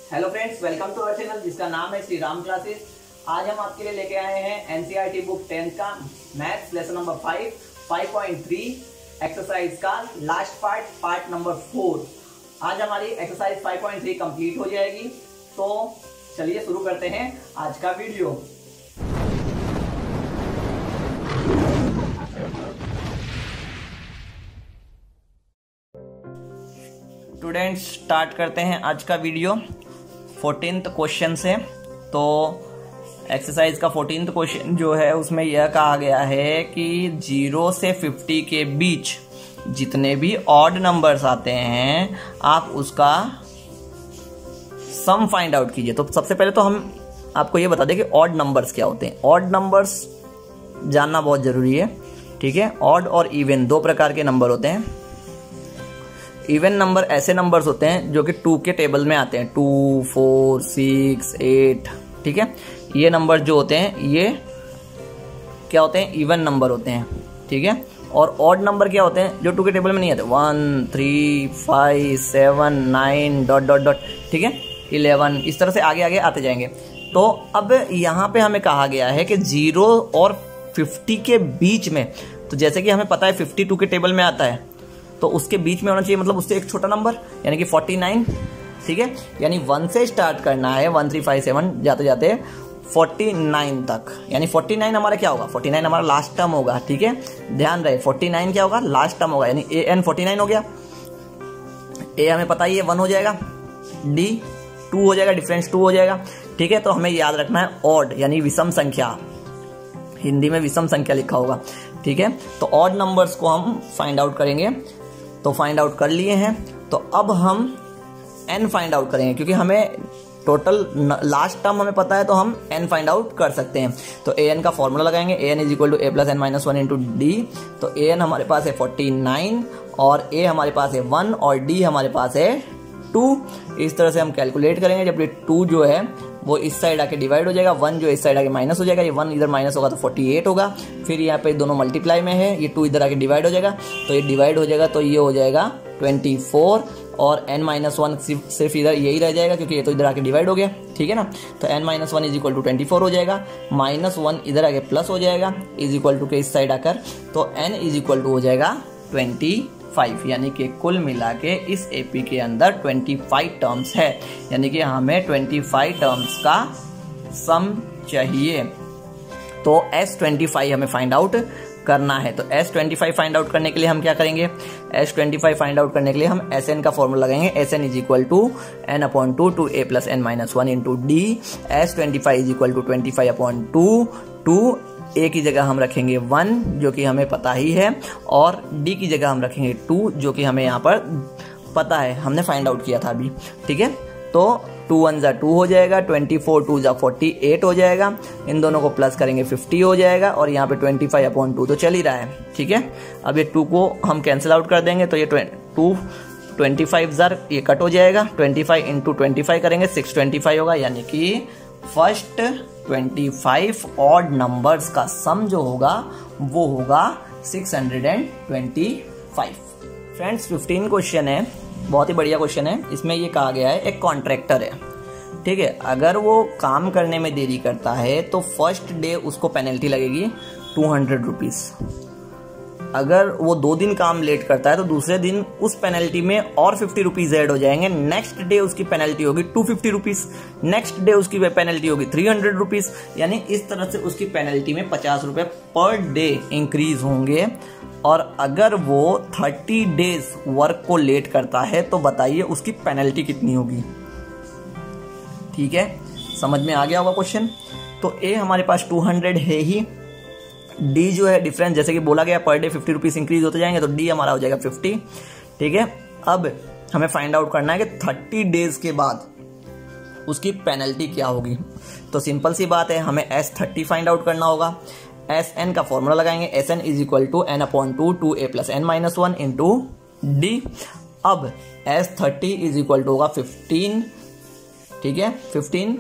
Hello friends, welcome to our channel जिसका नाम है श्री राम क्लासेस। आज हम आपके लिए लेके आए हैं एनसीईआरटी बुक 10th का मैथ्स लेसन नंबर 5.3 एक्सरसाइज का लास्ट पार्ट नंबर 4। आज हमारी एक्सरसाइज 5.3 कंप्लीट हो जाएगी। तो चलिए शुरू करते हैं आज का वीडियो। स्टूडेंट्स, स्टार्ट करते हैं आज का वीडियो 14th क्वेश्चन से। तो एक्सरसाइज का 14th क्वेश्चन जो है उसमें यह कहा गया है कि 0 से 50 के बीच जितने भी ऑड नंबर्स आते हैं आप उसका सम फाइंड आउट कीजिए। तो सबसे पहले तो हम आपको ये बता दें कि ऑड नंबर्स क्या होते हैं। ऑड नंबर्स जानना बहुत जरूरी है, ठीक है। ऑड और इवन दो प्रकार के नंबर होते हैं। इवन नंबर ऐसे नंबर्स होते हैं जो कि 2 के टेबल में आते हैं, 2, 4, 6, 8, ठीक है। ये नंबर जो होते हैं ये क्या होते हैं? इवन नंबर होते हैं, ठीक है। और ऑड नंबर क्या होते हैं जो 2 के टेबल में नहीं आते? 1, 3, 5, 7, 9 डॉट डॉट डॉट, ठीक है, 11, इस तरह से आगे आगे आते जाएंगे। तो अब यहाँ पे हमें कहा गया है कि 0 और 50 के बीच में, तो जैसे कि हमें पता है 52 के टेबल में आता है तो उसके बीच में होना चाहिए, मतलब उससे एक छोटा नंबर, यानी कि 49, ठीक है। यानी 1 से स्टार्ट करना है, 1 3 5 7 जाते जाते 49 तक। यानी 49 हमारा क्या होगा? 49 हमारा लास्ट टर्म होगा, ठीक है। ध्यान रहे 49 क्या होगा? लास्ट टर्म होगा। यानी an 49 हो गया। a हमें पता ही है 1 हो जाएगा, d 2 हो जाएगा, डिफरेंस 2 हो जाएगा, ठीक है। तो हमें याद रखना है ऑड यानी विषम संख्या, हिंदी में विषम संख्या लिखा होगा, ठीक है। तो ऑड नंबर्स को हम फाइंड आउट करेंगे। तो फाइंड आउट कर लिए हैं, तो अब हम n फाइंड आउट करेंगे, क्योंकि हमें टोटल लास्ट टर्म हमें पता है तो हम n फाइंड आउट कर सकते हैं। तो an का फॉर्मूला लगाएंगे, an is equal to a plus n minus 1 into D. तो an हमारे पास है 49 और a हमारे पास है 1 और d हमारे पास है 2। इस तरह से हम कैलकुलेट करेंगे। जब ये 2 जो है वो इस साइड आके डिवाइड हो जाएगा, 1 जो इस साइड आके माइनस हो जाएगा, ये 1 इधर माइनस होगा तो 48 होगा। फिर यहाँ पे दोनों मल्टीप्लाई में है, ये 2 इधर आके डिवाइड हो जाएगा, तो ये डिवाइड हो जाएगा, तो ये हो जाएगा 24 और n माइनस 1 सिर्फ इधर यही रह जाएगा क्योंकि ये तो इधर आके डिवाइड हो गया, ठीक है ना। तो n minus 1 is equal to 24 हो जाएगा, माइनस 1 इधर आके प्लस हो जाएगा, इज इक्वल टू के इस साइड आकर, तो n इज इक्वल टू हो जाएगा 25। यानी कि कुल मिला के इस एपी के अंदर 25 टर्म्स है, यानी कि हमें 25 टर्म्स का सम चाहिए। तो S25 हमें फाइंड आउट करना है। तो S25 फाइंड आउट करने के लिए हम क्या करेंगे? S25 फाइंड आउट करने के लिए हम Sn का फॉर्मूला लगाएंगे, Sn is equal to n/2 two a plus n minus 1 into D. S25 is equal to 25/2। a की जगह हम रखेंगे 1 जो कि हमें पता ही है, और d की जगह हम रखेंगे 2 जो कि हमें यहाँ पर पता है, हमने फाइंड आउट किया था अभी, ठीक है। तो 2 1 जा 2 हो जाएगा, 24 2 जा 48 हो जाएगा, इन दोनों को प्लस करेंगे 50 हो जाएगा, और यहाँ पे 25/2 तो चल ही रहा है, ठीक है। अब ये 2 को हम कैंसिल आउट कर देंगे, तो ये 25 जार ये कट हो जाएगा, 25 इंटू 25 करेंगे 625 होगा। यानी कि फर्स्ट 25 ऑड नंबर्स का सम जो होगा वो होगा 625। फ्रेंड्स, 15 क्वेश्चन है, बहुत ही बढ़िया क्वेश्चन है। इसमें ये कहा गया है एक कॉन्ट्रैक्टर है, ठीक है। अगर वो काम करने में देरी करता है तो फर्स्ट डे उसको पेनल्टी लगेगी 200 रुपीज। अगर वो 2 दिन काम लेट करता है तो दूसरे दिन उस पेनल्टी में और 50 रुपीज ऐड हो जाएंगे। नेक्स्ट डे उसकी पेनल्टी होगी 250 रुपीज, नेक्स्ट डे उसकी पेनल्टी होगी 300 रुपीज। यानी इस तरह से उसकी पेनल्टी में 50 रुपए पर डे इंक्रीज होंगे। और अगर वो 30 डेज वर्क को लेट करता है तो बताइए उसकी पेनल्टी कितनी होगी, ठीक है। समझ में आ गया होगा क्वेश्चन। तो ए हमारे पास 200 है ही, डी जो है डिफरेंस, जैसे कि बोला गया पर डे 50 रुपीज इंक्रीज होते जाएंगे, तो डी हमारा हो जाएगा 50, ठीक है। अब हमें फाइंड आउट करना है कि 30 डेज के बाद उसकी पेनल्टी क्या होगी। तो सिंपल सी बात है, हमें S30 फाइंड आउट करना होगा। Sn का फॉर्मूला लगाएंगे, Sn is equal to n/2 two a plus n minus 1 into D. अब S30 इज इक्वल टू होगा 15, ठीक है। 15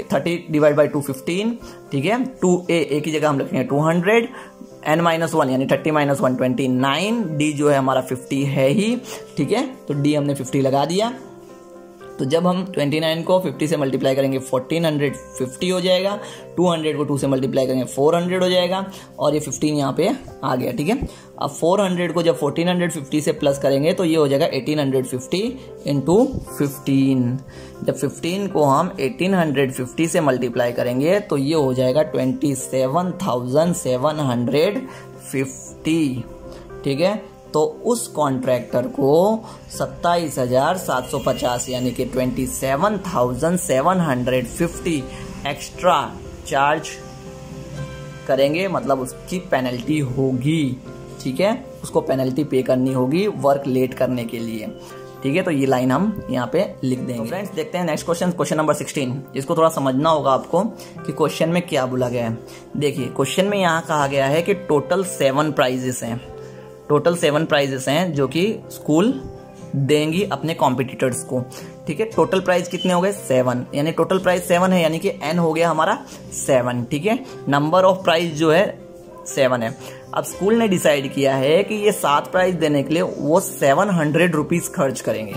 30 डिवाइड बाई 2 15, ठीक है। 2a की जगह हम रखेंगे 200, n माइनस 1 यानी 30 माइनस 1 29, d जो है हमारा 50 है ही, ठीक है। तो d हमने 50 लगा दिया। तो जब हम 29 को 50 से मल्टीप्लाई करेंगे 1450 हो जाएगा, 200 को 2 से मल्टीप्लाई करेंगे 400 हो जाएगा, और ये 15 यहाँ पे आ गया। ठीक है, अब 400 को जब 1450 से प्लस करेंगे तो ये हो जाएगा 1850 इंटू 15। जब 15 को हम 1850 से मल्टीप्लाई करेंगे तो ये हो जाएगा 27,750। ठीक है, तो उस कॉन्ट्रैक्टर को 27,750 यानी कि 27,750 एक्स्ट्रा चार्ज करेंगे, मतलब उसकी पेनल्टी होगी। ठीक है, उसको पेनल्टी पे करनी होगी वर्क लेट करने के लिए। ठीक है, तो ये लाइन हम यहाँ पे लिख देंगे। तो फ्रेंड्स देखते हैं नेक्स्ट क्वेश्चन, क्वेश्चन नंबर 16। इसको थोड़ा समझना होगा आपको कि क्वेश्चन में क्या बोला गया है। देखिए क्वेश्चन में यहाँ कहा गया है कि टोटल 7 प्राइजेस हैं, टोटल 7 प्राइजेस हैं जो कि स्कूल देंगी अपने कॉम्पिटिटर्स को। ठीक है, टोटल प्राइस कितने हो गए 7, यानी टोटल प्राइस 7 है, यानी कि n हो गया हमारा 7। ठीक है, नंबर ऑफ प्राइस जो है 7 है। अब स्कूल ने डिसाइड किया है कि ये 7 प्राइज देने के लिए वो 700 रुपीज खर्च करेंगे।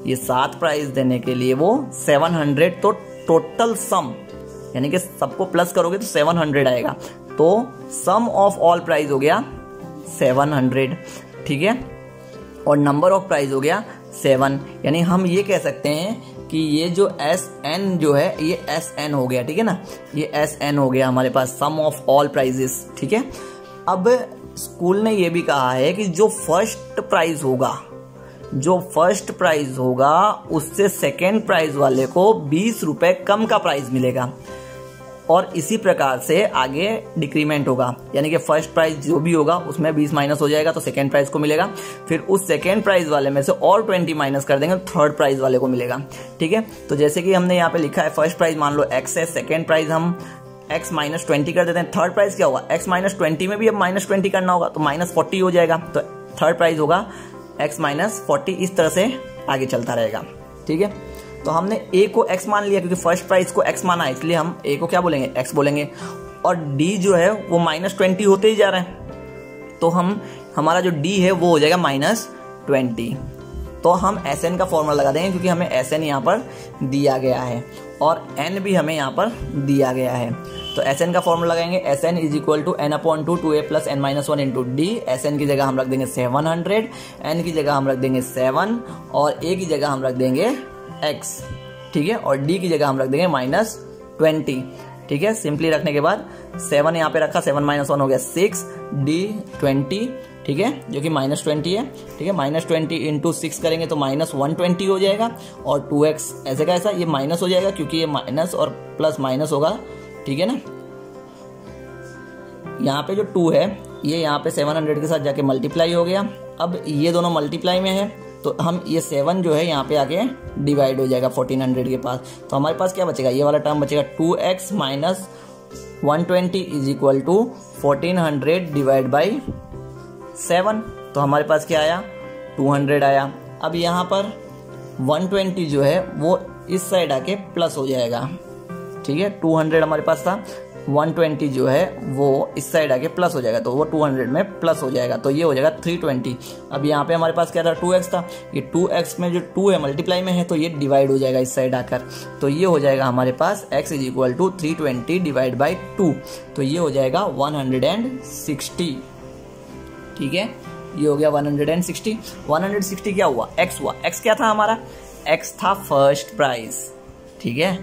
ये 7 प्राइज देने के लिए वो 700, तो टोटल सम यानी कि सबको प्लस करोगे तो 700 आएगा, तो सम ऑफ ऑल प्राइज हो गया 700। ठीक है, और नंबर ऑफ प्राइज हो गया 7, यानी हम ये कह सकते हैं कि ये जो SN जो है ये SN हो गया। ठीक है ना, ये SN हो गया हमारे पास, सम ऑफ ऑल प्राइजेस। ठीक है, अब स्कूल ने ये भी कहा है कि जो फर्स्ट प्राइज होगा उससे सेकेंड प्राइज वाले को 20 रुपए कम का प्राइज मिलेगा, और इसी प्रकार से आगे डिक्रीमेंट होगा, यानी कि फर्स्ट प्राइज जो भी होगा उसमें 20 माइनस हो जाएगा तो सेकेंड प्राइज को मिलेगा, फिर उस सेकेंड प्राइज वाले में से और 20 माइनस कर देंगे तो थर्ड प्राइज वाले को मिलेगा। ठीक है, तो जैसे कि हमने यहाँ पे लिखा है फर्स्ट प्राइज मान लो x है, सेकेंड प्राइज हम x माइनस 20 कर देते हैं, थर्ड प्राइज क्या होगा x माइनस 20 में भी अब माइनस 20 करना होगा तो माइनस 40 हो जाएगा, तो थर्ड प्राइज होगा x माइनस 40। इस तरह से आगे चलता रहेगा। ठीक है, तो हमने a को x मान लिया क्योंकि फर्स्ट प्राइस को x माना है, इसलिए हम a को क्या बोलेंगे x बोलेंगे, और d जो है वो माइनस 20 होते ही जा रहे हैं, तो हमारा जो d है वो हो जाएगा माइनस 20। तो हम SN का फॉर्मूला लगा देंगे क्योंकि हमें SN यहाँ पर दिया गया है और n भी हमें यहाँ पर दिया गया है, तो SN का फॉर्मूला लगाएंगे, SN is equal to n/2 2a plus n minus 1 into D. SN की जगह हम रख देंगे 700, n की जगह हम रख देंगे 7 और a की जगह हम रख देंगे x। ठीक है, और d की जगह हम रख देंगे माइनस 20। ठीक है, सिंपली रखने के बाद 7 यहाँ पे रखा, 7 माइनस 1 हो गया 6, d 20। ठीक है, जो कि माइनस 20 है। ठीक है, माइनस 20 इंटू 6 करेंगे तो माइनस 120 हो जाएगा, और 2x ऐसे का ऐसा ये माइनस हो जाएगा क्योंकि ये माइनस और प्लस माइनस होगा। ठीक है ना, यहाँ पे जो 2 है ये यहाँ पे 700 के साथ जाके मल्टीप्लाई हो गया। अब ये दोनों मल्टीप्लाई में है तो हम ये 7 जो है यहाँ पे आके डिवाइड हो जाएगा 1400 के पास, तो हमारे पास क्या बचेगा, ये वाला टर्म बचेगा 2x minus 120 is equal to 1400 divide by 7। तो हमारे पास क्या आया 200 आया। अब यहाँ पर 120 जो है वो इस साइड आके प्लस हो जाएगा। ठीक है, 200 हमारे पास था, 120 जो है वो इस साइड आके प्लस हो जाएगा, तो वो 200 में प्लस हो जाएगा, तो ये हो जाएगा 320। अब यहाँ पे हमारे पास क्या था 2x था, ये 2x में जो 2 है मल्टीप्लाई में है तो ये डिवाइड हो जाएगा इस साइड आकर, तो ये हो जाएगा हमारे पास x is equal to 320 divide by 2, तो ये हो जाएगा 160। ठीक है, ये हो गया 160। 160 क्या हुआ, x हुआ। x क्या था हमारा, x था फर्स्ट प्राइस। ठीक है,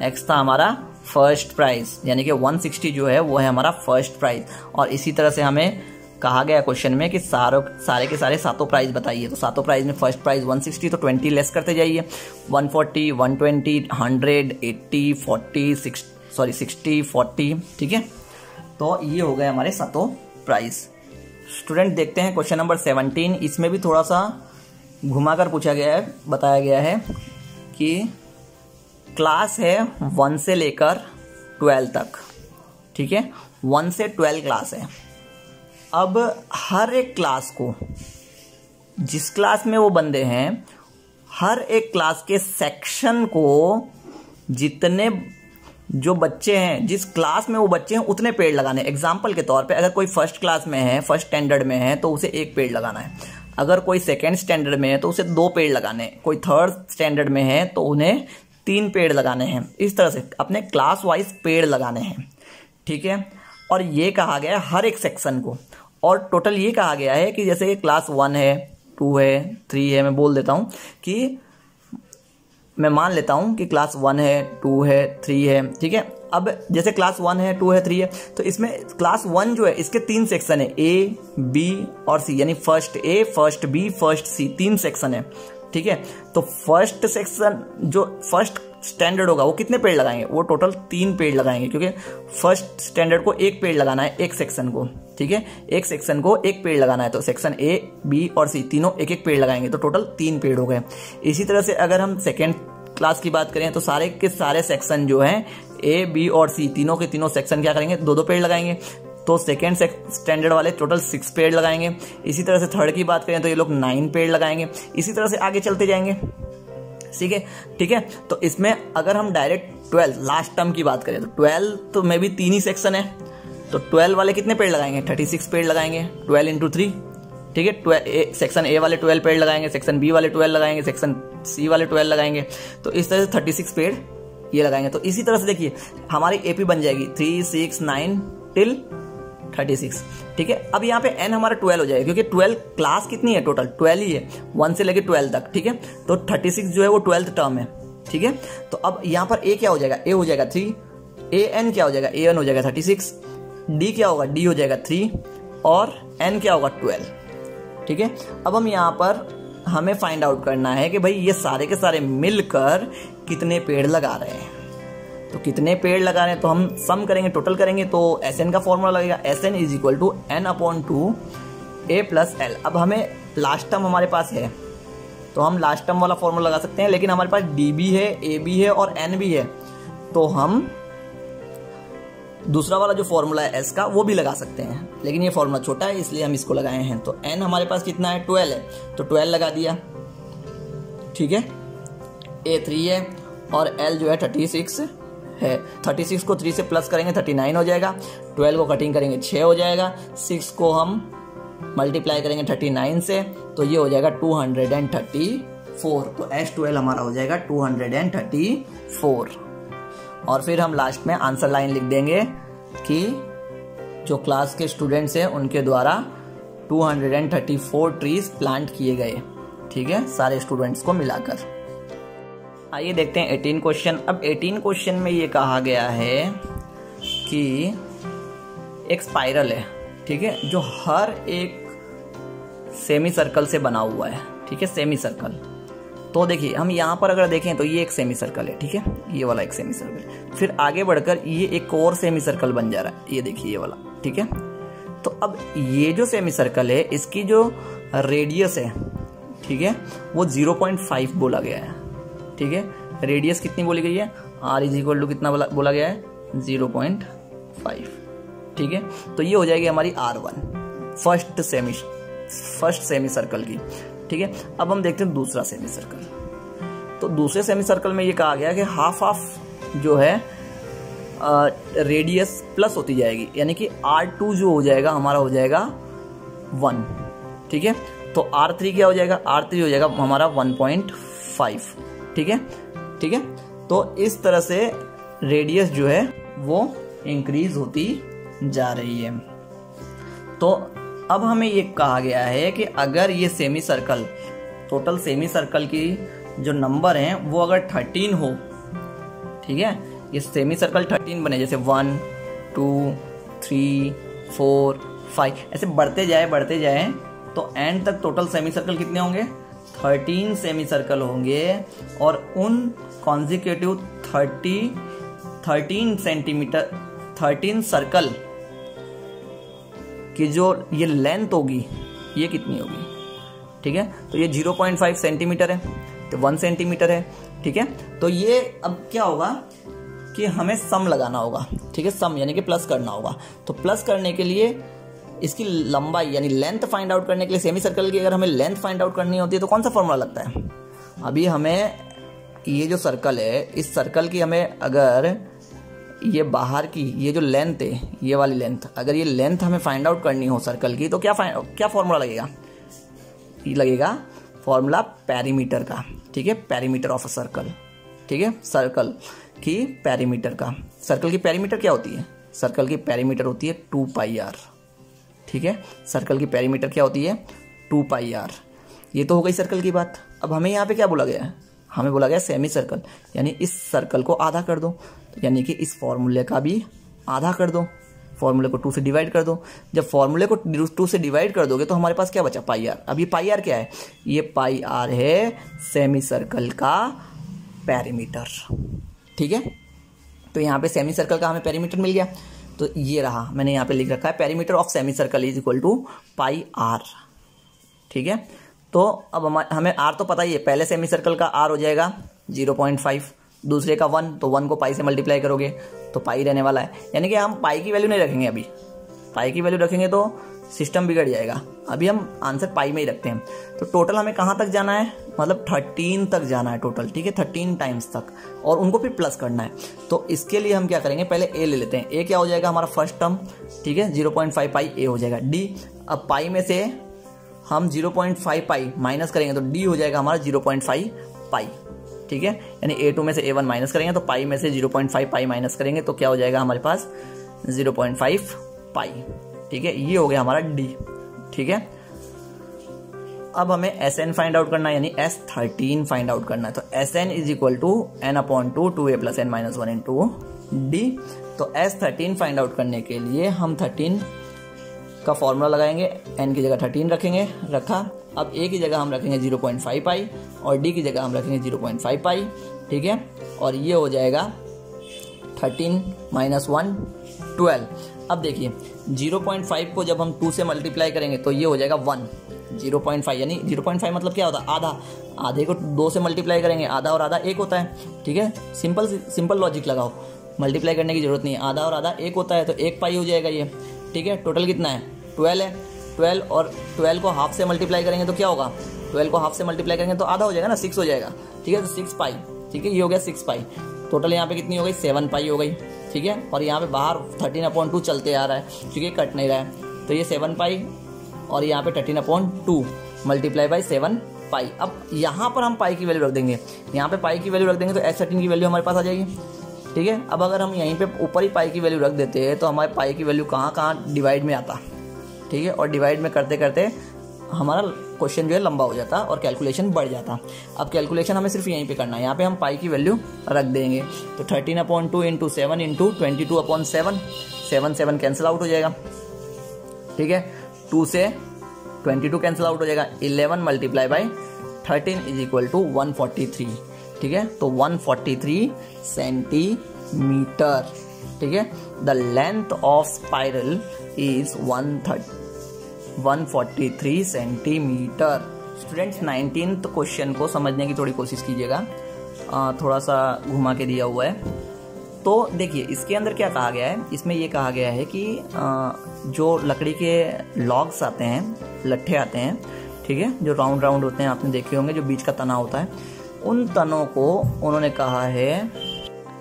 x था हमारा फर्स्ट प्राइस, यानी कि 160 जो है वो है हमारा फर्स्ट प्राइस। और इसी तरह से हमें कहा गया क्वेश्चन में कि सारे के सारे सातों प्राइस बताइए, तो सातों प्राइस में फर्स्ट प्राइस 160 तो 20 लेस करते जाइए, 140 120 100 80 40 60 40। ठीक है, तो ये हो गए हमारे सातों प्राइस। स्टूडेंट देखते हैं क्वेश्चन नंबर 17। इसमें भी थोड़ा सा घुमाकर पूछा गया है, बताया गया है कि क्लास है 1 से लेकर 12 तक। ठीक है, 1 से 12 क्लास है। अब हर एक क्लास को, जिस क्लास में वो बंदे हैं, हर एक क्लास के सेक्शन को जितने जो बच्चे हैं, जिस क्लास में वो बच्चे हैं उतने पेड़ लगाने। एग्जाम्पल के तौर पे अगर कोई फर्स्ट क्लास में है, फर्स्ट स्टैंडर्ड में है, तो उसे 1 पेड़ लगाना है। अगर कोई सेकेंड स्टैंडर्ड में है तो उसे 2 पेड़ लगाने हैं, कोई थर्ड स्टैंडर्ड में है तो उन्हें 3 पेड़ लगाने हैं। इस तरह से अपने क्लास वाइज पेड़ लगाने हैं, ठीक है। और ये कहा गया है हर एक सेक्शन को, और टोटल ये कहा गया है कि जैसे क्लास 1 है, 2 है, 3 है, मैं बोल देता हूँ कि मैं मान लेता हूँ कि क्लास 1 है, 2 है, 3 है, ठीक है। अब जैसे क्लास 1 है, 2 है, 3 है, तो इसमें क्लास 1 जो है इसके 3 सेक्शन है, ए, बी और सी, यानी first A, first B, first C, 3 section है, ठीक है। तो फर्स्ट सेक्शन जो फर्स्ट स्टैंडर्ड होगा वो कितने पेड़ लगाएंगे, वो टोटल 3 पेड़ लगाएंगे, क्योंकि फर्स्ट स्टैंडर्ड को 1 पेड़ लगाना है एक सेक्शन को, ठीक है। एक सेक्शन को 1 पेड़ लगाना है, तो सेक्शन ए, बी और सी तीनों 1-1 पेड़ लगाएंगे, तो टोटल 3 पेड़ हो गए। इसी तरह से अगर हम सेकेंड क्लास की बात करें तो सारे के सारे सेक्शन जो हैं ए, बी और सी तीनों के तीनों सेक्शन क्या करेंगे, 2-2 पेड़ लगाएंगे, तो सेकेंड स्टैंडर्ड वाले टोटल 6 पेड़ लगाएंगे। इसी तरह से थर्ड की बात करें तो ये लोग 9 पेड़ लगाएंगे। इसी तरह से आगे चलते जाएंगे, ठीक है। तो इसमें अगर हम डायरेक्ट 12 लास्ट टर्म की बात करें तो 12 तो में भी 3 ही सेक्शन है, तो 12 वाले कितने पेड़ लगाएंगे, 36 पेड़ लगाएंगे, 12 इंटू 3, ठीक है। सेक्शन ए वाले 12 पेड़ लगाएंगे, सेक्शन बी वाले 12 लगाएंगे, सेक्शन सी वाले 12 लगाएंगे, तो इस तरह से 36 पेड़ ये लगाएंगे। तो इसी तरह से देखिए हमारी एपी बन जाएगी 3, 6, 9 टिल 36, ठीक है। अब यहाँ पे एन हमारा 12 हो जाएगा, क्योंकि 12 क्लास कितनी है, टोटल 12 ही है, 1 से लेके 12 तक, ठीक है। तो 36 जो है वो 12th टर्म है, ठीक है। तो अब यहाँ पर ए क्या हो जाएगा, ए हो जाएगा 3, ए एन क्या हो जाएगा, ए एन हो जाएगा 36, डी क्या होगा, डी हो जाएगा 3 और एन क्या होगा 12, ठीक है। अब हम यहाँ पर हमें फाइंड आउट करना है कि भाई ये सारे के सारे मिलकर कितने पेड़ लगा रहे हैं। तो कितने पेड़ लगा रहे हैं तो हम सम करेंगे, टोटल करेंगे, तो एस एन का फॉर्मूला लगेगा, S N is equal to N upon 2 A plus L. अब हमें लास्ट टर्म हमारे पास है तो हम लास्ट टर्म वाला फॉर्मूला लगा सकते हैं, लेकिन हमारे पास डी भी है, ए भी है और एन भी है, तो हम दूसरा वाला जो फॉर्मूला है एस का वो भी लगा सकते हैं, लेकिन ये फॉर्मूला छोटा है इसलिए हम इसको लगाए हैं। तो एन हमारे पास कितना है, 12 है, तो 12 लगा दिया, ठीक है। ए 3 है और एल जो है 36 है, 36 को 3 से प्लस करेंगे 39 हो जाएगा, 12 को कटिंग करेंगे 6 हो जाएगा, 6 को हम मल्टीप्लाई करेंगे 39 से, तो ये हो जाएगा 234। तो S12 हमारा हो जाएगा 234। और फिर हम लास्ट में आंसर लाइन लिख देंगे कि जो क्लास के स्टूडेंट्स हैं उनके द्वारा 234 ट्रीज प्लांट किए गए, ठीक है, सारे स्टूडेंट्स को मिलाकर। आइए देखते हैं 18 क्वेश्चन। अब 18 क्वेश्चन में ये कहा गया है कि एक स्पाइरल है, ठीक है, जो हर एक सेमी सर्कल से बना हुआ है, ठीक है, सेमी सर्कल। तो देखिए हम यहाँ पर अगर देखें तो ये एक सेमी सर्कल है, ठीक है, ये वाला एक सेमी सर्कल, फिर आगे बढ़कर ये एक और सेमी सर्कल बन जा रहा है, ये देखिए ये वाला, ठीक है। तो अब ये जो सेमी सर्कल है इसकी जो रेडियस है, ठीक है, वो 0.5 बोला गया है, ठीक है। रेडियस कितनी बोली गई है, r इज इक्वल टू कितना बोला गया है, 0.5, ठीक है। तो ये हो जाएगी हमारी R1 फर्स्ट सेमी सर्कल की, ठीक है। अब हम देखते हैं दूसरा सेमी सर्कल। तो दूसरे सेमी सर्कल में ये कहा गया कि हाफ ऑफ जो है रेडियस प्लस होती जाएगी, यानी कि R2 जो हो जाएगा हमारा हो जाएगा 1, ठीक है। तो R3 क्या हो जाएगा, R3 हो जाएगा हमारा 1.5, ठीक है, ठीक है। तो इस तरह से रेडियस जो है वो इंक्रीज होती जा रही है। तो अब हमें ये कहा गया है कि अगर ये semi circle, total semi circle की जो नंबर हैं वो अगर 13 हो, ठीक है, ये सेमी सर्कल 13 बने, जैसे 1 2 3 4 5 ऐसे बढ़ते जाए तो एंड तक टोटल सेमी सर्कल कितने होंगे, 13 सेमी सर्कल होंगे। और उन कॉन्जिक्यूटिव 13 सेंटीमीटर 13 सर्कल की जो ये लेंथ होगी ये कितनी होगी, ठीक है। तो ये 0.5 सेंटीमीटर है, तो 1 सेंटीमीटर है, ठीक है। तो ये अब क्या होगा कि हमें सम लगाना होगा, ठीक है, सम यानी कि प्लस करना होगा। तो प्लस करने के लिए इसकी लंबाई यानी लेंथ फाइंड आउट करने के लिए सेमी सर्कल की अगर हमें लेंथ फाइंड आउट करनी होती है तो कौन सा फॉर्मूला लगता है। अभी हमें ये जो सर्कल है इस सर्कल की हमें अगर ये बाहर की ये जो लेंथ है, ये वाली लेंथ, अगर ये लेंथ हमें फाइंड आउट करनी हो सर्कल की तो क्या फॉर्मूला लगेगा, लगेगा फॉर्मूला पेरीमीटर का, ठीक है, पेरीमीटर ऑफ अ सर्कल, ठीक है, सर्कल की पेरीमीटर का। सर्कल की पेरीमीटर क्या होती है? सर्कल की पेरीमीटर होती है 2 पाई r, ठीक है, सर्कल की पेरीमीटर क्या होती है? 2 पाई r। ये तो हो गई सर्कल की बात। अब हमें यहाँ पे क्या बोला गया है? हमें बोला गया सेमी सर्कल, यानी इस सर्कल को आधा कर दो, तो यानी कि इस फॉर्मूले का भी आधा कर दो, फॉर्मूले को 2 से डिवाइड कर दो। जब फॉर्मूले को 2 से डिवाइड कर दोगे तो हमारे पास क्या बचा? पाई r। अब ये पाई r क्या है? ये पाई r है सेमी सर्कल का पेरीमीटर, ठीक है। तो यहाँ पे सेमी सर्कल का हमें पेरीमीटर मिल गया, तो ये रहा, मैंने यहाँ पे लिख रखा है perimeter of semi circle is equal to pi r, ठीक है। तो अब हमें r तो पता ही है, पहले सेमी सर्कल का r हो जाएगा 0.5, दूसरे का 1, तो 1 को पाई से मल्टीप्लाई करोगे तो पाई रहने वाला है, यानी कि हम पाई की वैल्यू नहीं रखेंगे। अभी पाई की वैल्यू रखेंगे तो सिस्टम बिगड़ जाएगा, अभी हम आंसर पाई में ही रखते हैं। तो टोटल हमें कहाँ तक जाना है? मतलब 13 तक जाना है टोटल, ठीक है, 13 टाइम्स तक, और उनको फिर प्लस करना है। तो इसके लिए हम क्या करेंगे? पहले a ले लेते हैं। a क्या हो जाएगा? हमारा फर्स्ट टर्म, ठीक है, 0.5 पाई a हो जाएगा। d, अब पाई में से हम 0.5 पाई माइनस करेंगे तो d हो जाएगा हमारा 0.5 पाई, ठीक है, यानी a2 में से a1 माइनस करेंगे तो पाई में से 0.5 पाई माइनस करेंगे तो क्या हो जाएगा हमारे पास? 0.5 पाई, ठीक है, ये हो गया हमारा d, ठीक है। अब हमें Sn फाइंड आउट करना है, यानी S13 फाइंड आउट करना है। तो Sn is equal to n/2 2a + n - 1 into d। तो S13 फाइंड आउट करने के लिए हम 13 का फॉर्मूला लगाएंगे, n की जगह 13 रखेंगे, रखा। अब a की जगह हम रखेंगे 0.5 पाई और d की जगह हम रखेंगे 0.5 पाई, ठीक है, और ये हो जाएगा 13 - 1 12। अब देखिए 0.5 को जब हम 2 से मल्टीप्लाई करेंगे तो ये हो जाएगा 1, 0.5 यानी 0.5 मतलब क्या होता है? आधा। आधे को 2 से मल्टीप्लाई करेंगे, आधा और आधा 1 होता है, ठीक है, सिंपल लॉजिक लगाओ, मल्टीप्लाई करने की जरूरत नहीं है, आधा और आधा 1 होता है, तो 1 पाई हो जाएगा ये, ठीक है। टोटल कितना है? 12 है। 12 और 12 को हाफ से मल्टीप्लाई करेंगे तो क्या होगा? 12 को हाफ से मल्टीप्लाई करेंगे तो आधा हो जाएगा ना, 6 हो जाएगा, ठीक है, तो 6 पाई, ठीक है, ये हो गया 6 पाई। टोटल यहाँ पे कितनी हो गई? 7 पाई हो गई, ठीक है। और यहाँ पे बाहर 13/2 चलते आ रहा है क्योंकि कट नहीं रहा है, तो ये 7 पाई और यहाँ पे 13/2 मल्टीप्लाई बाई 7 पाई। अब यहाँ पर हम पाई की वैल्यू रख देंगे, यहाँ पे पाई की वैल्यू रख देंगे तो S13 की वैल्यू हमारे पास आ जाएगी, ठीक है। अब अगर हम यहीं पे ऊपर ही पाई की वैल्यू रख देते हैं तो हमारे पाई की वैल्यू कहाँ डिवाइड में आता, ठीक है, और डिवाइड में करते करते हमारा क्वेश्चन जो है लंबा हो जाता और कैलकुलेशन बढ़ जाता। अब कैलकुलेशन हमें सिर्फ यहीं पे करना है, यहाँ पे हम पाई की वैल्यू रख देंगे, तो 13/2 इंटू 7 इंटू 22/7, 7 कैंसिल आउट हो जाएगा, ठीक है, 2 से 22 कैंसिल आउट हो जाएगा, 11 multiply by 13 is equal to 143, ठीक है, तो 143 सेंटीमीटर, ठीक है। The length of spiral is 143 centimetre. Students 19th question को समझने की थोड़ी कोशिश कीजिएगा, थोड़ा सा घुमा के दिया हुआ है। तो देखिए इसके अंदर क्या कहा गया है, इसमें ये कहा गया है कि जो लकड़ी के लॉग्स आते हैं, लट्ठे आते हैं, ठीक है, जो राउंड राउंड होते हैं, आपने देखे होंगे, जो बीच का तना होता है, उन तनों को उन्होंने कहा है,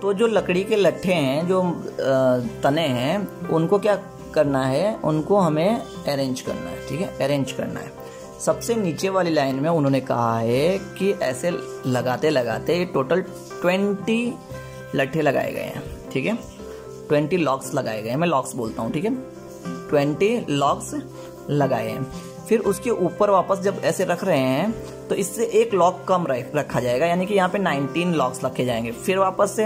तो जो लकड़ी के लट्ठे हैं, जो तने हैं, उनको क्या करना है? उनको हमें अरेंज करना है, ठीक है, अरेंज करना है। सबसे नीचे वाली लाइन में उन्होंने कहा है कि ऐसे लगाते लगाते टोटल 20 लट्ठे लगाए गए हैं, ठीक है, 20 लॉक्स लगाए गए हैं, मैं लॉक्स बोलता हूँ, ठीक है, 20 लॉक्स लगाए हैं। फिर उसके ऊपर वापस जब ऐसे रख रहे हैं तो इससे एक लॉक कम रखा जाएगा, यानी कि यहाँ पे 19 लॉक्स रखे जाएंगे। फिर वापस से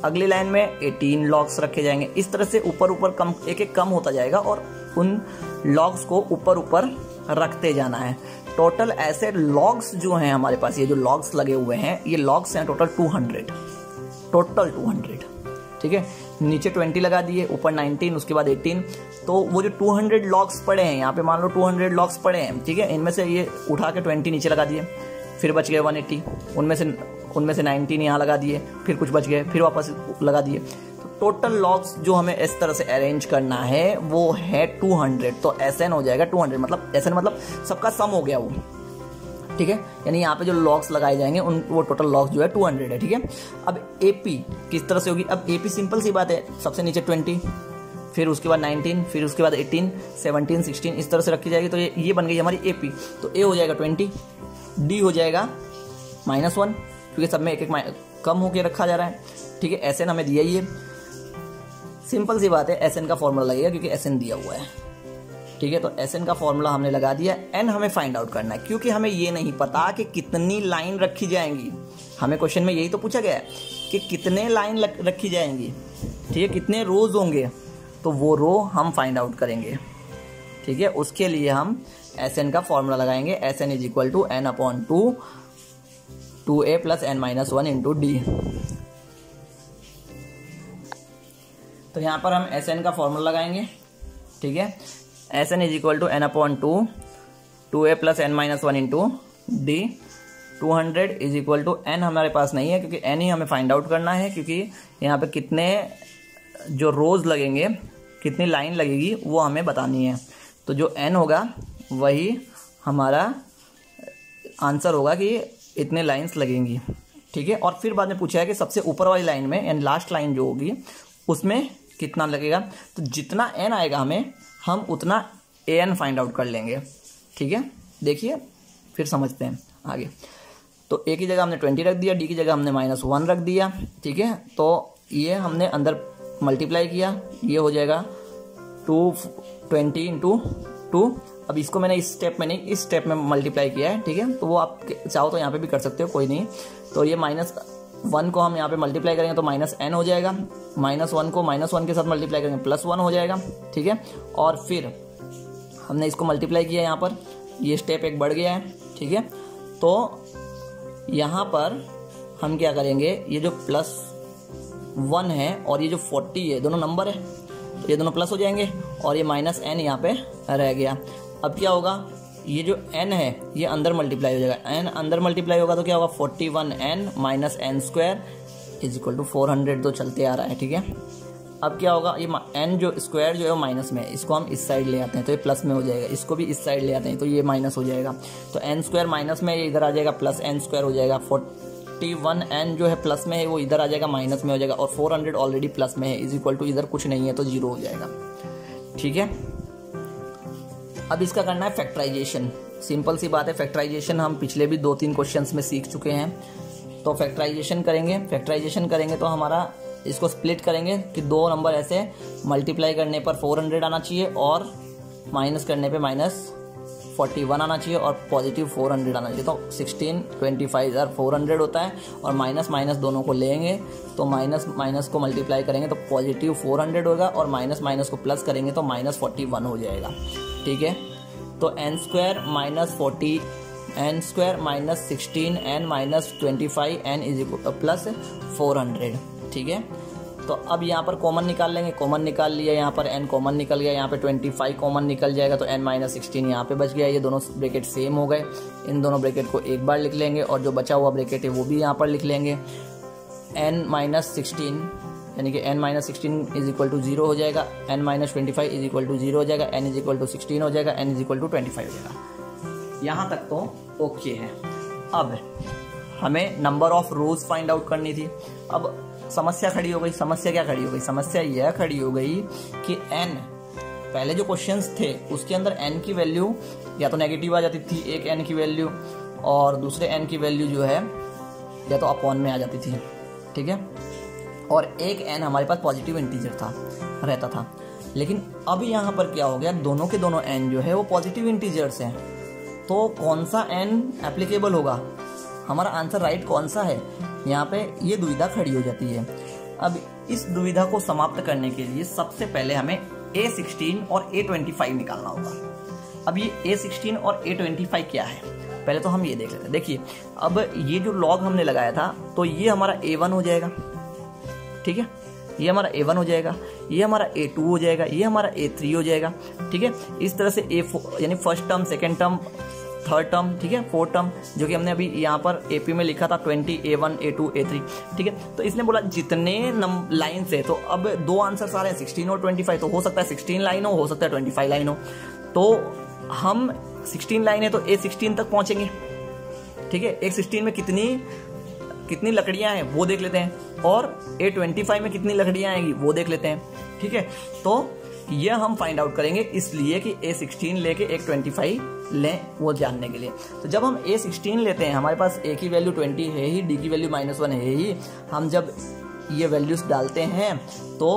अगली लाइन में 18 लॉक्स रखे जाएंगे। इस तरह से ऊपर ऊपर कम, एक एक कम होता जाएगा और उन लॉक्स को ऊपर ऊपर रखते जाना है। टोटल ऐसे लॉग्स जो हैं हमारे पास, ये जो लॉग्स लगे हुए हैं, ये लॉग्स हैं टोटल 200, टोटल 200, ठीक है। नीचे 20 लगा दिए, ऊपर 19, उसके बाद 18, तो वो जो 200 लॉग्स पड़े हैं, यहाँ पे मान लो 200 लॉग्स पड़े हैं, ठीक है, इनमें से ये उठा के 20 नीचे लगा दिए, फिर बच गए 180, उनमें से 19 यहाँ लगा दिए, फिर कुछ बच गए, फिर वापस लगा दिए। तो टोटल लॉग्स जो हमें इस तरह से अरेंज करना है वो है 200, तो SN हो जाएगा 200, मतलब SN मतलब सबका सम हो गया वो, ठीक है, यानी यहाँ पे जो लॉग्स लगाए जाएंगे वो टोटल लॉग्स जो है 200 है, ठीक है। अब AP किस तरह से होगी? अब AP सिंपल सी बात है, सबसे नीचे 20, फिर उसके बाद 19, फिर उसके बाद 18, 17, 16 इस तरह से रखी जाएगी। तो ये बन गई हमारी AP। तो A हो जाएगा 20, D हो जाएगा -1 क्योंकि सब में एक एक कम होके रखा जा रहा है। ठीक है, SN हमें दिया ही है, सिंपल सी बात है, SN का फॉर्मूला लगेगा क्योंकि SN दिया हुआ है। ठीक है, तो SN का फॉर्मूला हमने लगा दिया। N हमें फाइंड आउट करना है क्योंकि हमें ये नहीं पता कि कितनी लाइन रखी जाएंगी। हमें क्वेश्चन में यही तो पूछा गया है कि कितने लाइन रखी जाएंगी। ठीक है, कितने रोज होंगे, तो वो रो हम फाइंड आउट करेंगे। ठीक है, उसके लिए हम SN का फॉर्मूला लगाएंगे। SN is equal to N/2 2A + N-1 into D। तो यहां पर हम SN का फॉर्मूला लगाएंगे। ठीक है, SN is equal to N/2 2A + N-1 into D। 200 is equal to N हमारे पास नहीं है क्योंकि N ही हमें फाइंड आउट करना है, क्योंकि यहाँ पे कितने जो रोज लगेंगे, कितनी लाइन लगेगी वो हमें बतानी है। तो जो N होगा वही हमारा आंसर होगा कि इतने लाइंस लगेंगी। ठीक है, और फिर बाद में पूछा है कि सबसे ऊपर वाली लाइन में एंड लास्ट लाइन जो होगी उसमें कितना लगेगा। तो जितना N आएगा हम उतना AN फाइंड आउट कर लेंगे। ठीक है, देखिए फिर समझते हैं आगे। तो A की जगह हमने 20 रख दिया, D की जगह हमने -1 रख दिया। ठीक है, तो ये हमने अंदर मल्टीप्लाई किया, ये हो जाएगा 220 × 2। अब इसको मैंने इस स्टेप में नहीं, इस स्टेप में मल्टीप्लाई किया है। ठीक है, तो वो आप चाहो तो यहाँ पे भी कर सकते हो, कोई नहीं। तो ये -1 को हम यहाँ पे मल्टीप्लाई करेंगे तो -N हो जाएगा, -1 को -1 के साथ मल्टीप्लाई करेंगे +1 हो जाएगा। ठीक है, और फिर हमने इसको मल्टीप्लाई किया, यहाँ पर ये स्टेप एक बढ़ गया है। ठीक है, तो यहाँ पर हम क्या करेंगे, ये जो +1 है और ये जो 40 है, दोनों नंबर है तो ये दोनों प्लस हो जाएंगे और ये -N यहाँ पे रह गया। अब क्या होगा, ये जो N है ये अंदर मल्टीप्लाई हो जाएगा, N अंदर मल्टीप्लाई होगा तो क्या होगा 41N - N² is equal to 400 तो चलते आ रहा है। ठीक है, अब क्या होगा, ये N जो स्क्वायर जो है वो माइनस में है, इसको हम इस साइड ले आते हैं तो ये प्लस में हो जाएगा, इसको भी इस साइड ले आते हैं तो ये माइनस हो जाएगा। तो N² माइनस में, ये इधर आ जाएगा +N² हो जाएगा। 41N जो है प्लस में है वो इधर आ जाएगा माइनस में हो जाएगा, और 400 ऑलरेडी प्लस में है, इज इक्वल टू इधर कुछ नहीं है तो 0 हो जाएगा। ठीक है, अब इसका करना है फैक्टराइजेशन। सिंपल सी बात है, फैक्टराइजेशन हम पिछले भी 2-3 क्वेश्चंस में सीख चुके हैं। तो फैक्टराइजेशन करेंगे तो हमारा इसको स्प्लिट करेंगे कि 2 नंबर ऐसे मल्टीप्लाई करने पर 400 आना चाहिए और माइनस करने पे -41 आना चाहिए और पॉजिटिव 400 आना चाहिए। तो 16 25 400 होता है और माइनस माइनस दोनों को लेंगे तो माइनस माइनस को मल्टीप्लाई करेंगे तो पॉजिटिव 400 होगा और माइनस माइनस को प्लस करेंगे तो -41 हो जाएगा। ठीक है, तो N² - 40 N² - 16 N - 25 N is equal plus 400। ठीक है, तो अब यहाँ पर कॉमन निकाल लेंगे, कॉमन निकाल लिया, यहाँ पर N कॉमन निकल गया, यहाँ पे 25 कॉमन निकल जाएगा तो N - 16 यहाँ पे बच गया। ये दोनों ब्रैकेट सेम हो गए, इन दोनों ब्रैकेट को एक बार लिख लेंगे और जो बचा हुआ ब्रैकेट है वो भी यहाँ पर लिख लेंगे। N - 16 यानी कि N - 16 इज इक्वल टू 0 हो जाएगा, N - 25 इज इक्वल टू 0 हो जाएगा, N इज इक्वल टू 16 हो जाएगा, N इज इक्वल टू 25 हो जाएगा। यहाँ तक तो ओके है। अब हमें number of rose find out करनी थी। अब समस्या खड़ी हो गई। समस्या क्या खड़ी हो गई? समस्या यह खड़ी हो गई कि N पहले जो क्वेश्चंस थे उसके अंदर N की वैल्यू या तो नेगेटिव आ जाती थी, एक N की वैल्यू, और दूसरे N की वैल्यू जो है या तो अपॉन में आ जाती थी। ठीक है, और एक N हमारे पास पॉजिटिव इंटीजर रहता था। लेकिन अब यहाँ पर क्या हो गया, दोनों के दोनों N जो है वो पॉजिटिव इंटीजर्स हैं, तो कौन सा N एप्लीकेबल होगा, हमारा आंसर राइट कौन सा है, यहाँ पे ये दुविधा खड़ी हो जाती है। अब इस दुविधा को समाप्त करने के लिए सबसे पहले हमें A16 और A25 निकालना होगा। अब ये A16 और A25 क्या है, पहले तो हम ये देख लेते हैं। देखिए, अब ये जो लॉग हमने लगाया था तो ये हमारा A1 हो जाएगा। ठीक है, ये हमारा A1 हो जाएगा, ये हमारा A2 हो जाएगा, ये हमारा A3 हो जाएगा। ठीक है, इस तरह से A4 यानी first term, second term, third term, ठीक है, फोर्थ टर्म, जो कि हमने अभी यहाँ पर AP में लिखा था 20 A1 A2 A3। ठीक है, तो इसने बोला जितने लाइन से, तो अब 2 आंसर्स आ रहे हैं 16 और 25, तो हो सकता है 16 लाइन हो सकता है 25 लाइन हो, तो हम 16 लाइन है तो A16 तक पहुंचेंगे। ठीक है, एक 16 में कितनी कितनी लकड़ियां हैं वो देख लेते हैं, और A25 में कितनी लकड़ियां आएंगी वो देख लेते हैं। ठीक है, तो ये हम फाइंड आउट करेंगे इसलिए कि A16 लेके A25 लें वो जानने के लिए। तो जब हम A16 लेते हैं, हमारे पास A की वैल्यू 20 है ही, D की वैल्यू -1 है ही, हम जब ये वैल्यूज डालते हैं तो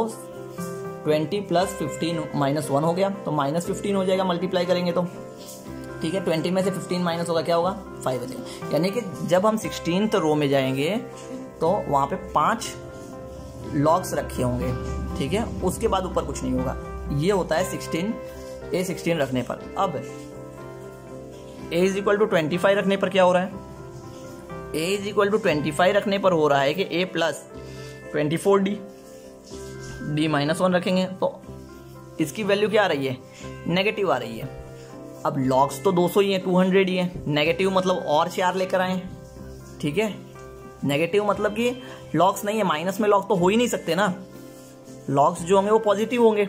20 + 15 -1 हो गया, तो -15 हो जाएगा मल्टीप्लाई करेंगे तो। ठीक है, 20 में से 15 माइनस होगा, क्या होगा 5 हो जाएगा। यानी कि जब हम 16th रो में जाएंगे तो वहां पे 5 लॉग्स रखे होंगे। ठीक है, उसके बाद ऊपर कुछ नहीं होगा। ये होता है A16 रखने पर। अब A = 25 रखने पर क्या हो रहा है? A = 25 रखने पर हो रहा है कि A + 24D, D -1 रखेंगे तो इसकी वैल्यू क्या आ रही है? नेगेटिव आ रही है। अब लॉग्स तो 200 ही है, 200 ही है, नेगेटिव मतलब और 4 लेकर आए। ठीक है, नेगेटिव मतलब कि लॉग्स नहीं है, माइनस में लॉग तो हो ही नहीं सकते ना, लॉग्स जो होंगे वो पॉजिटिव होंगे।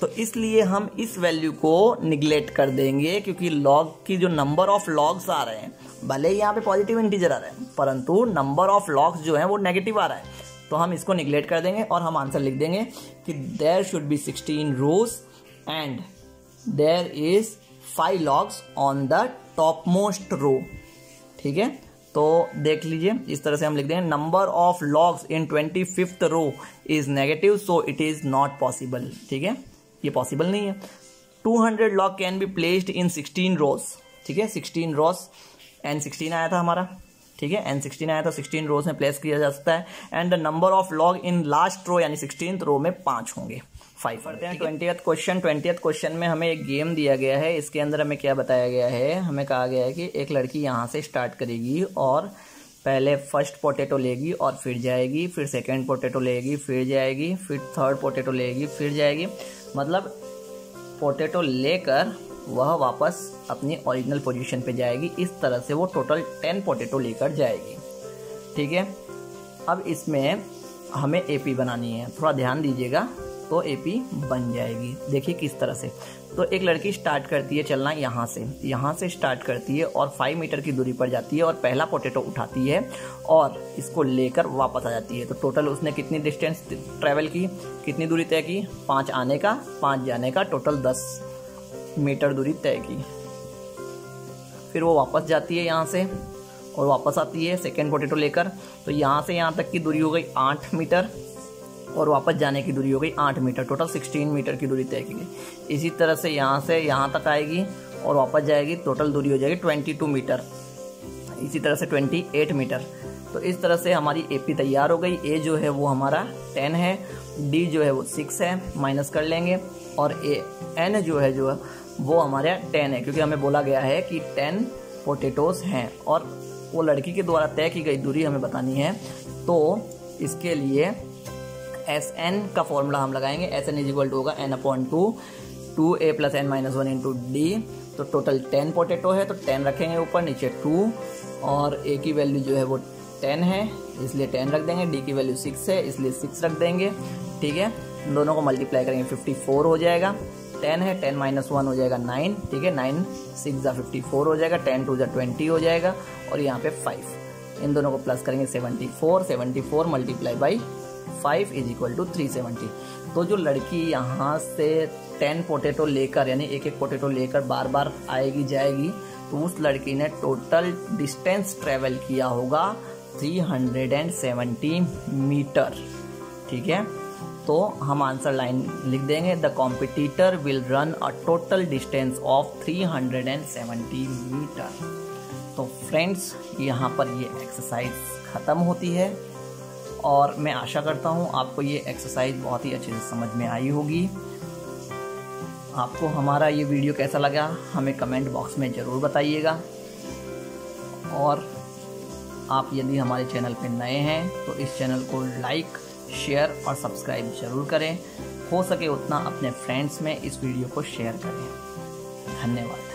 तो इसलिए हम इस वैल्यू को निगलेक्ट कर देंगे, क्योंकि लॉग की जो नंबर ऑफ लॉग्स आ रहे हैं, भले ही यहाँ पे पॉजिटिव इंटीजर आ रहा है परंतु नंबर ऑफ लॉग्स जो है वो नेगेटिव आ रहा है, तो हम इसको निगलेक्ट कर देंगे और हम आंसर लिख देंगे कि there should be 16 rows and there is 5 logs on the topmost row. ठीक है, तो देख लीजिए इस तरह से हम लिख देंगे number of logs in 25th row is negative, so it is not possible. ठीक है, ये पॉसिबल नहीं है। 200 log can be placed in 16 rows. ठीक है, 16 रोज, N16 आया था हमारा। ठीक है, N16 आया था, 16 रोज में प्लेस किया जा सकता है। And the number of log in last row यानी 16th रो में 5 होंगे। 5 करते हैं 20th क्वेश्चन। 20th क्वेश्चन में हमें एक गेम दिया गया है। इसके अंदर हमें क्या बताया गया है? हमें कहा गया है कि एक लड़की यहाँ से स्टार्ट करेगी और पहले फर्स्ट पोटैटो लेगी और फिर जाएगी, फिर सेकंड पोटैटो लेगी फिर जाएगी, फिर थर्ड पोटैटो लेगी फिर जाएगी। मतलब पोटैटो लेकर वह वापस अपनी ओरिजिनल पोजीशन पे जाएगी। इस तरह से वो टोटल 10 पोटैटो लेकर जाएगी। ठीक है, अब इसमें हमें AP बनानी है, थोड़ा ध्यान दीजिएगा, तो AP बन जाएगी। देखिए किस तरह से। तो एक लड़की स्टार्ट करती है चलना यहाँ से स्टार्ट करती है और 5 मीटर की दूरी पर जाती है और पहला पोटैटो उठाती है और इसको लेकर वापस आ जाती है। तो टोटल उसने कितनी डिस्टेंस ट्रैवल की, कितनी दूरी तय की? 5 आने का 5 जाने का, टोटल 10 मीटर दूरी तय की। फिर वो वापस जाती है यहाँ से और वापस आती है सेकेंड पोटैटो लेकर। तो यहाँ से यहाँ तक की दूरी हो गई 8 मीटर और वापस जाने की दूरी हो गई 8 मीटर, टोटल 16 मीटर की दूरी तय की गई। इसी तरह से यहाँ तक आएगी और वापस जाएगी, टोटल दूरी हो जाएगी 22 मीटर। इसी तरह से 28 मीटर। तो इस तरह से हमारी AP तैयार हो गई। A जो है वो हमारा 10 है, D जो है वो 6 है, माइनस कर लेंगे, और N जो है वो हमारे 10 है, क्योंकि हमें बोला गया है कि 10 पोटैटोज हैं और वो लड़की के द्वारा तय की गई दूरी हमें बतानी है। तो इसके लिए SN का फॉर्मूला हम लगाएंगे। SN = होगा N/2 2A + N-1 × D। तो टोटल 10 पोटैटो है, तो 10 रखेंगे ऊपर, नीचे 2, और A की वैल्यू जो है वो 10 है इसलिए 10 रख देंगे, D की वैल्यू 6 है इसलिए 6 रख देंगे। ठीक है, दोनों को मल्टीप्लाई करेंगे 54 हो जाएगा। 10 है, 10 - 1 हो जाएगा 9। ठीक है, 9 6 × 54 हो जाएगा, 10 2 × 20 हो जाएगा, और यहाँ पे 5। इन दोनों को प्लस करेंगे 74 × 5 = 370। तो जो लड़की यहाँ से 10 पोटैटो लेकर यानी एक पोटैटो लेकर बार बार आएगी जाएगी, तो उस लड़की ने टोटल डिस्टेंस ट्रेवल किया होगा 370 मीटर। ठीक है, तो हम आंसर लाइन लिख देंगे, the competitor will run a total distance of 370 metre. तो फ्रेंड्स, यहाँ पर ये एक्सरसाइज ख़त्म होती है और मैं आशा करता हूँ आपको ये एक्सरसाइज बहुत ही अच्छे से समझ में आई होगी। आपको हमारा ये वीडियो कैसा लगा हमें कमेंट बॉक्स में ज़रूर बताइएगा, और आप यदि हमारे चैनल पर नए हैं तो इस चैनल को लाइक, शेयर और सब्सक्राइब जरूर करें। हो सके उतना अपने फ्रेंड्स में इस वीडियो को शेयर करें। धन्यवाद।